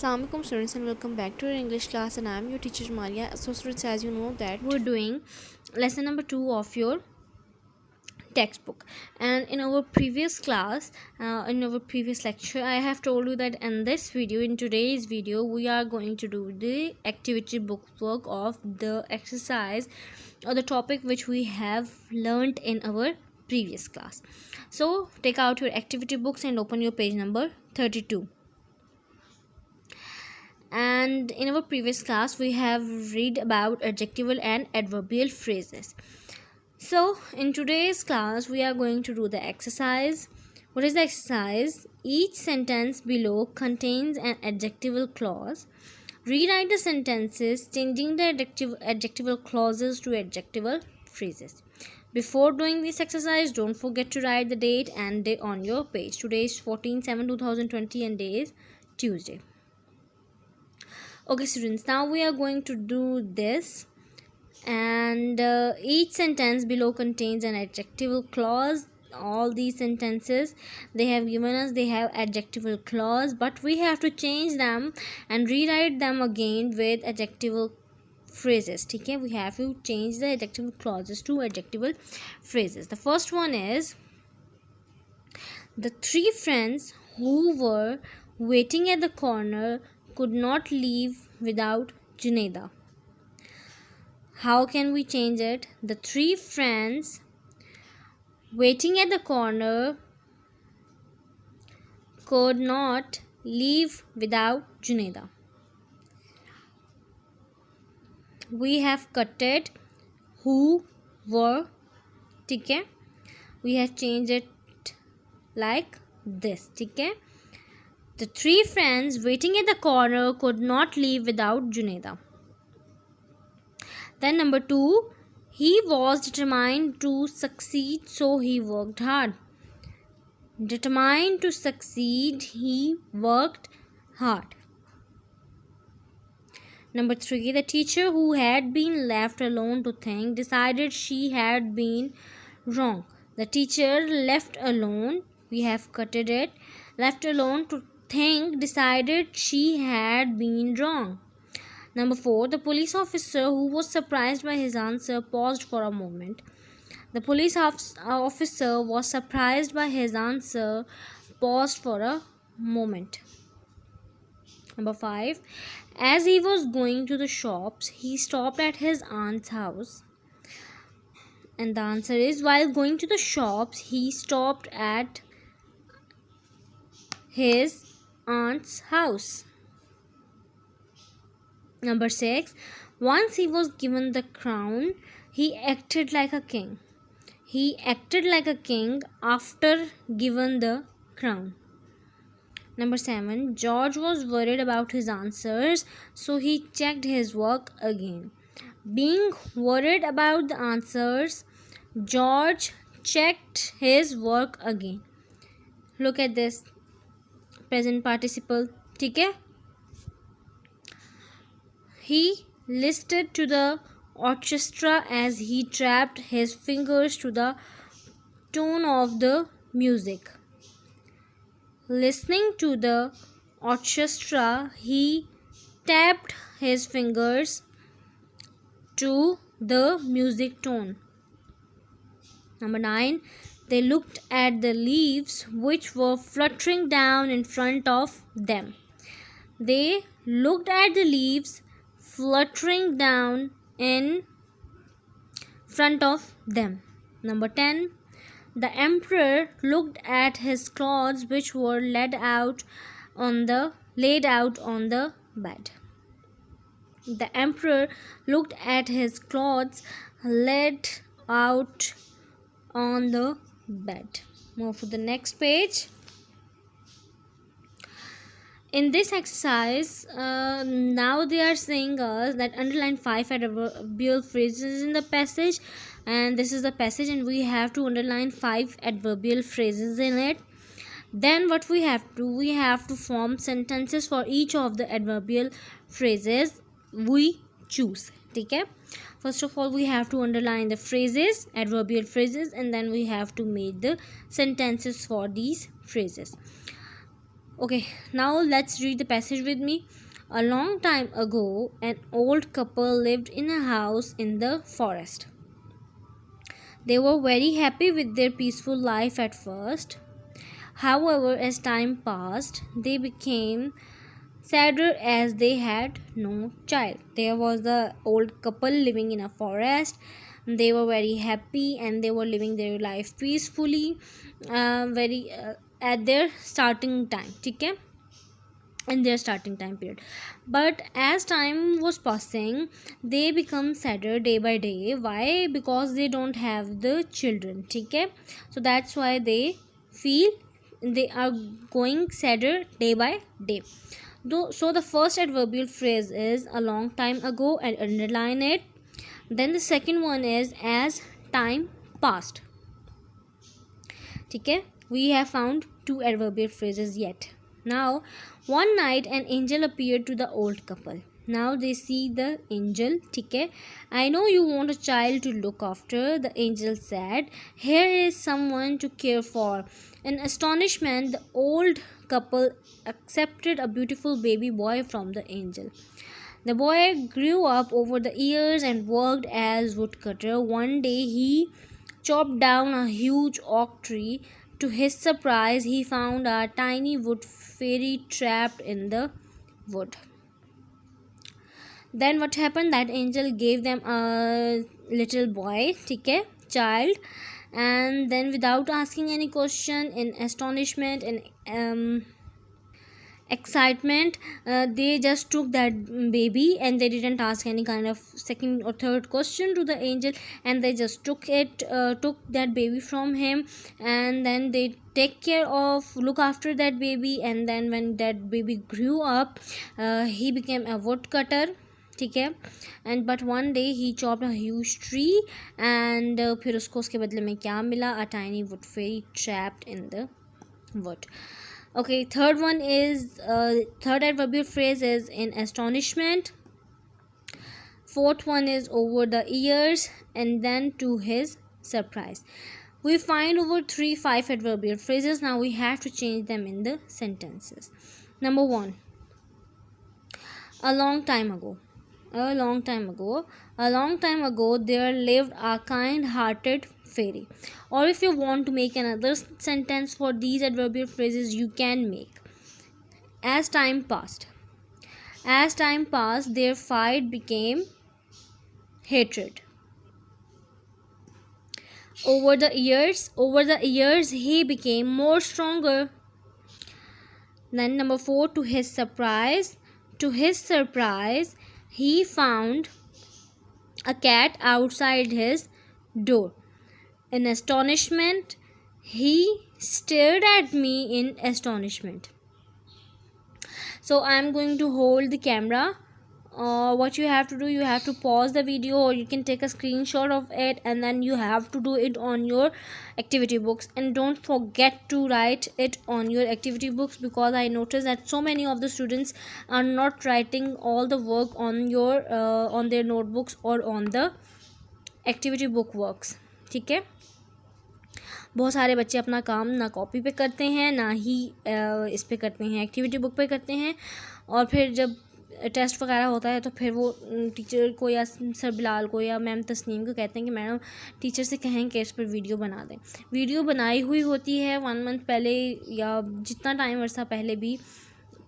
Assalamualaikum students and welcome back to our English class, and I am your teacher Maria. So students, as you know that we're doing lesson number 2 of your textbook, and in our previous class, in our previous lecture, I have told you that in today's video we are going to do the activity book work of the exercise or the topic which we have learned in our previous class. So take out your activity books and open your page number 32. And in our previous class we have read about adjectival and adverbial phrases. So in today's class we are going to do the exercise. What is the exercise? Each sentence below contains an adjectival clause. Rewrite the sentences changing the adjectival clauses to adjectival phrases. Before doing this exercise, don't forget to write the date and day on your page. Today is 14/7/2020 and day is Tuesday. Okay students, now we are going to do this, and each sentence below contains an adjectival clause. All these sentences they have given us, they have adjectival clause, but we have to change them and rewrite them again with adjectival phrases. Okay, we have to change the adjectival clauses to adjectival phrases. The first one is: the three friends who were waiting at the corner could not leave without Junaida. How can we change it? The three friends waiting at the corner could not leave without Junaida. We have cut it who were. Okay, we have changed it like this. Okay, the three friends waiting at the corner could not leave without Junaida. Then number 2, he was determined to succeed, so he worked hard. Determined to succeed, he worked hard. Number 3, the teacher who had been left alone to think decided she had been wrong. The teacher left alone, we have cutted it, left alone to think decided she had been wrong. Number 4, the police officer who was surprised by his answer paused for a moment. The police officer was surprised by his answer, paused for a moment. Number 5, as he was going to the shops, he stopped at his aunt's house. And the answer is, while going to the shops, he stopped at his aunt's house. Number 6, once he was given the crown, he acted like a king. He acted like a king after given the crown. Number 7, George was worried about his answers, so he checked his work again. Being worried about the answers, George checked his work again. Look at this present participle. Okay? He listened to the orchestra as he tapped his fingers to the tone of the music. Listening to the orchestra, he tapped his fingers to the music tone. Number 9, they looked at the leaves which were fluttering down in front of them. They looked at the leaves fluttering down in front of them. Number 10, the emperor looked at his clothes which were laid out on the bed. The emperor looked at his clothes laid out on the bed. Move to the next page. In this exercise, now they are saying us that underline 5 adverbial phrases in the passage, and this is the passage, and we have to underline 5 adverbial phrases in it. Then what we have to form sentences for each of the adverbial phrases we choose. Okay, first of all we have to underline the phrases, adverbial phrases, and then we have to make the sentences for these phrases. Okay, now let's read the passage with me. A long time ago, an old couple lived in a house in the forest. They were very happy with their peaceful life at first. However, as time passed, they became sadder as they had no child. There was the old couple living in a forest. They were very happy and they were living their life peacefully, very at their starting time. Okay, in their starting time period, but as time was passing they become sadder day by day. Why? Because they don't have the children. Okay, so that's why they feel they are going sadder day by day. Though, so the first adverbial phrase is a long time ago and underline it. Then the second one is as time passed. Okay, we have found two adverbial phrases yet. Now, one night an angel appeared to the old couple. Now they see the angel. Okay, I know you want a child to look after, the angel said. Here is someone to care for. In astonishment, the old couple accepted a beautiful baby boy from the angel. The boy grew up over the years and worked as woodcutter. One day he chopped down a huge oak tree. To his surprise, he found a tiny wood fairy trapped in the wood. Then what happened? That angel gave them a little boy, okay, child, and then without asking any question, in astonishment and excitement, they just took that baby and they didn't ask any kind of second or third question to the angel, and they just took that baby from him, and then they take care of look after that baby. And then when that baby grew up, he became a woodcutter. ठीक है and but one day he chopped a huge tree and फिर उसको उसके बदले में क्या मिला? A tiny wood fairy trapped in the wood. Okay, third one is third adverbial phrase is in astonishment. Fourth one is over the years, and then to his surprise. We find over 5 adverbial phrases. Now we have to change them in the sentences. Number 1, a long time ago. A long time ago. A long time ago there lived a kind-hearted fairy. Or if you want to make another sentence for these adverbial phrases, you can make as time passed. As time passed, their fight became hatred. Over the years he became more stronger. Then number 4, to his surprise he found a cat outside his door. In astonishment, he stared at me in astonishment. So I am going to hold the camera. What you have to do, you have to pause the video, or you can take a screenshot of it, and then you have to do it on your activity books. And don't forget to write it on your activity books, because I noticed that so many of the students are not writing all the work on your on their notebooks or on the activity book works. ठीक है, बहुत सारे बच्चे अपना काम ना copy पे करते हैं, ना ही इस पे करते हैं, एक्टिविटी बुक पे करते हैं. और फिर जब टेस्ट वगैरह होता है तो फिर वो टीचर को या सर बिलाल को या मैम तस्नीम को कहते हैं कि मैडम टीचर से कहें कि इस पर वीडियो बना दें. वीडियो बनाई हुई होती है 1 मंथ पहले या जितना टाइम वर्षा पहले भी,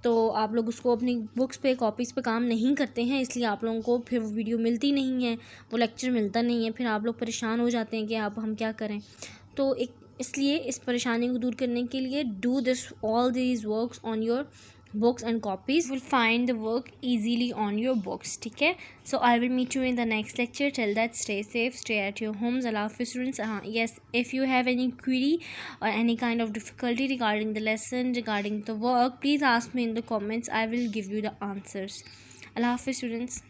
तो आप लोग उसको अपनी बुक्स पे कॉपीज़ पे काम नहीं करते हैं, इसलिए आप लोगों को फिर वीडियो मिलती नहीं है, वो लेक्चर मिलता नहीं है. फिर आप लोग परेशान हो जाते हैं कि अब हम क्या करें. तो इसलिए इस परेशानी को दूर करने के लिए do this all these works on your books and copies. You will find the work easily on your books. ठीक है, so I will meet you in the next lecture. Till that, stay safe, stay at your homes. Allah Hafiz students. Yes, if you have any query or any kind of difficulty regarding the lesson, regarding the work, please ask me in the comments. I will give you the answers. Allah Hafiz students.